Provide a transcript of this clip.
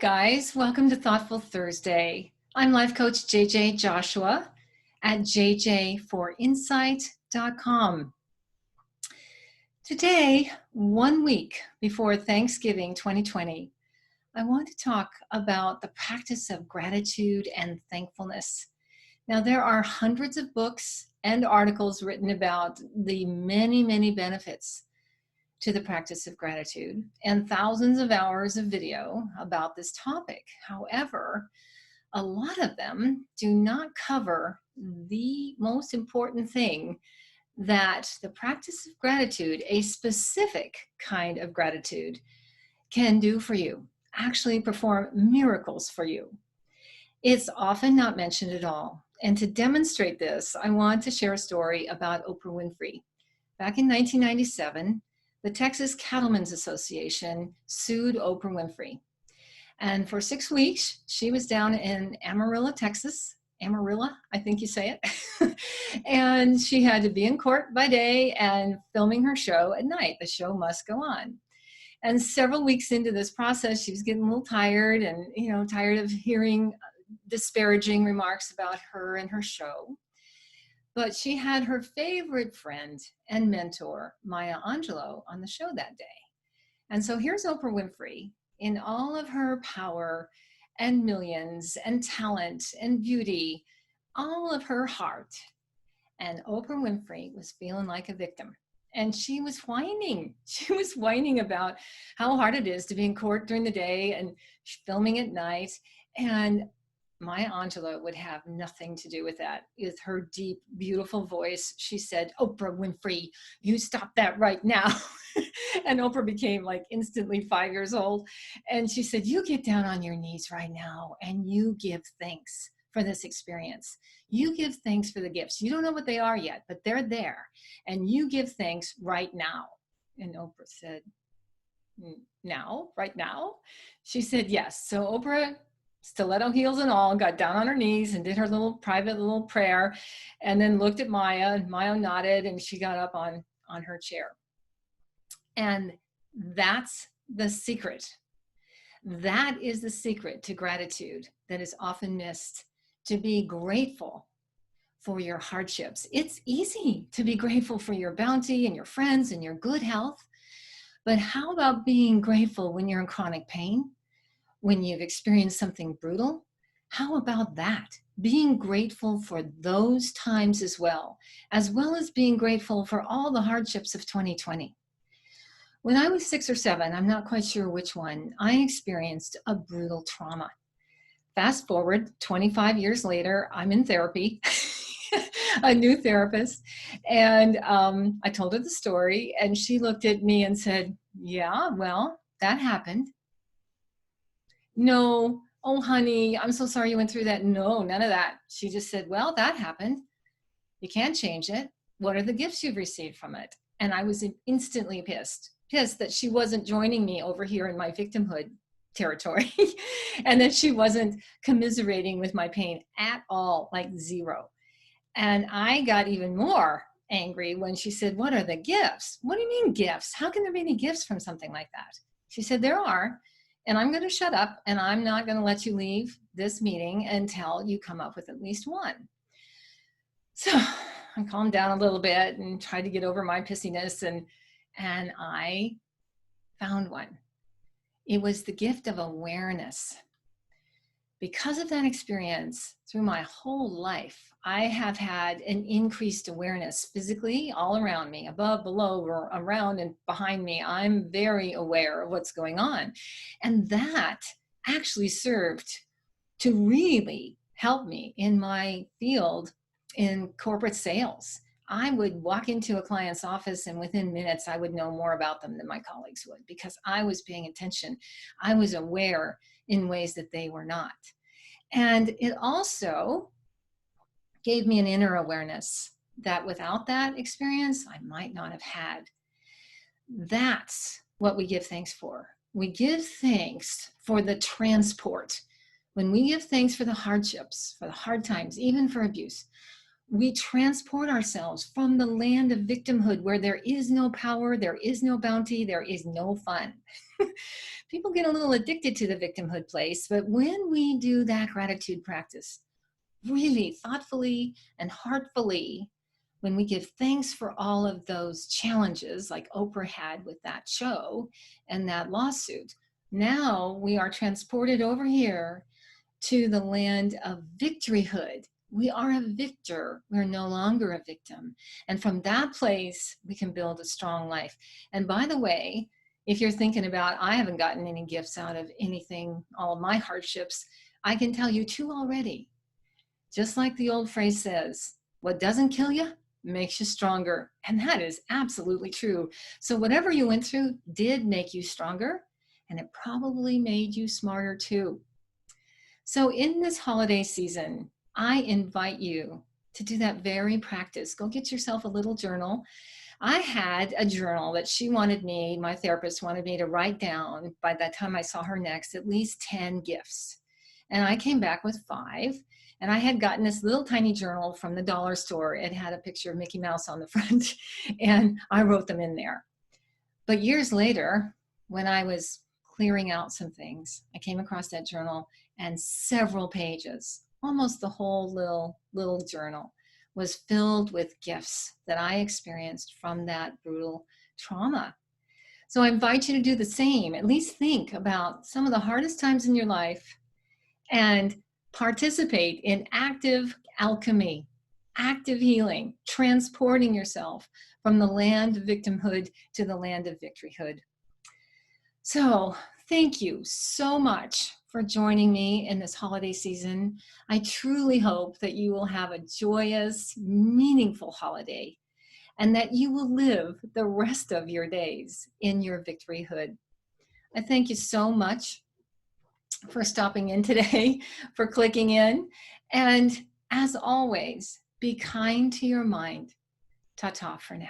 guys. Welcome to Thoughtful Thursday. I'm Life Coach JJ Joshua at jj4insight.com. Today, 1 week before Thanksgiving 2020, I want to talk about the practice of gratitude and thankfulness. Now, there are hundreds of books and articles written about the many benefits to the practice of gratitude and thousands of hours of video about this topic. However, a lot of them do not cover the most important thing that the practice of gratitude, a specific kind of gratitude, can do for you, actually perform miracles for you. It's often not mentioned at all. And to demonstrate this, I want to share a story about Oprah Winfrey. Back in 1997, the Texas Cattlemen's Association sued Oprah Winfrey. And for 6 weeks, she was down in Amarillo, Texas. Amarillo, I think you say it. And she had to be in court by day and filming her show at night. The show must go on. And several weeks into this process, she was getting a little tired and, tired of hearing disparaging remarks about her and her show. But she had her favorite friend and mentor, Maya Angelou, on the show that day. And so here's Oprah Winfrey in all of her power and millions and talent and beauty, all of her heart. And Oprah Winfrey was feeling like a victim. And she was whining. She was whining about how hard it is to be in court during the day and filming at night. And Maya Angelou would have nothing to do with that. With her deep, beautiful voice, she said, "Oprah Winfrey, you stop that right now." And Oprah became like instantly 5 years old. And she said, "You get down on your knees right now and you give thanks for this experience. You give thanks for the gifts. You don't know what they are yet, but they're there. And you give thanks right now." And Oprah said, "Now, right now?" She said, yes. So Oprah, stiletto heels and all, got down on her knees and did her little private little prayer, and then looked at Maya, and Maya nodded, and she got up on her chair. And that's the secret. That is the secret to gratitude that is often missed, to be grateful for your hardships. It's easy to be grateful for your bounty and your friends and your good health, but how about being grateful when you're in chronic pain? When you've experienced something brutal? How about that? Being grateful for those times as well as being grateful for all the hardships of 2020. When I was 6 or 7, I'm not quite sure which one, I experienced a brutal trauma. Fast forward 25 years later, I'm in therapy, a new therapist, and I told her the story, and she looked at me and said, "Yeah, well, that happened." "No, oh honey, I'm so sorry you went through that." No, none of that. She just said, "Well, that happened. You can't change it. What are the gifts you've received from it?" And I was instantly pissed that she wasn't joining me over here in my victimhood territory and that she wasn't commiserating with my pain at all, like zero. And I got even more angry when she said, "What are the gifts?" "What do you mean gifts? How can there be any gifts from something like that?" She said, "There are. And I'm going to shut up, and I'm not going to let you leave this meeting until you come up with at least one." So I calmed down a little bit and tried to get over my pissiness, and I found one. It was the gift of awareness. Because of that experience, through my whole life, I have had an increased awareness physically all around me, above, below, or around and behind me. I'm very aware of what's going on. And that actually served to really help me in my field in corporate sales. I would walk into a client's office and within minutes, I would know more about them than my colleagues would, because I was paying attention. I was aware in ways that they were not. And it also gave me an inner awareness that without that experience, I might not have had. That's what we give thanks for. We give thanks for the transport. When we give thanks for the hardships, for the hard times, even for abuse, we transport ourselves from the land of victimhood where there is no power, there is no bounty, there is no fun. people get a little addicted to the victimhood place, but when we do that gratitude practice, really thoughtfully and heartfully, when we give thanks for all of those challenges like Oprah had with that show and that lawsuit, now we are transported over here to the land of victoryhood. We are a victor. We're no longer a victim. And from that place, we can build a strong life. And by the way, if you're thinking about, I haven't gotten any gifts out of anything, all of my hardships, I can tell you two already. Just like the old phrase says, what doesn't kill you makes you stronger. And that is absolutely true. So whatever you went through did make you stronger, and it probably made you smarter too. So in this holiday season, I invite you to do that very practice. Go get yourself a little journal. I had a journal that she wanted me, my therapist wanted me to write down by the time I saw her next, at least 10 gifts. And I came back with 5. And I had gotten this little tiny journal from the dollar store. It had a picture of Mickey Mouse on the front, and I wrote them in there. But years later, when I was clearing out some things, I came across that journal, and several pages, almost the whole little journal, was filled with gifts that I experienced from that brutal trauma. So I invite you to do the same. At least think about some of the hardest times in your life and participate in active alchemy, active healing, transporting yourself from the land of victimhood to the land of victoryhood. So thank you so much for joining me in this holiday season. I truly hope that you will have a joyous, meaningful holiday, and that you will live the rest of your days in your victoryhood. I thank you so much for stopping in today, for clicking in. And as always, be kind to your mind. Ta-ta for now.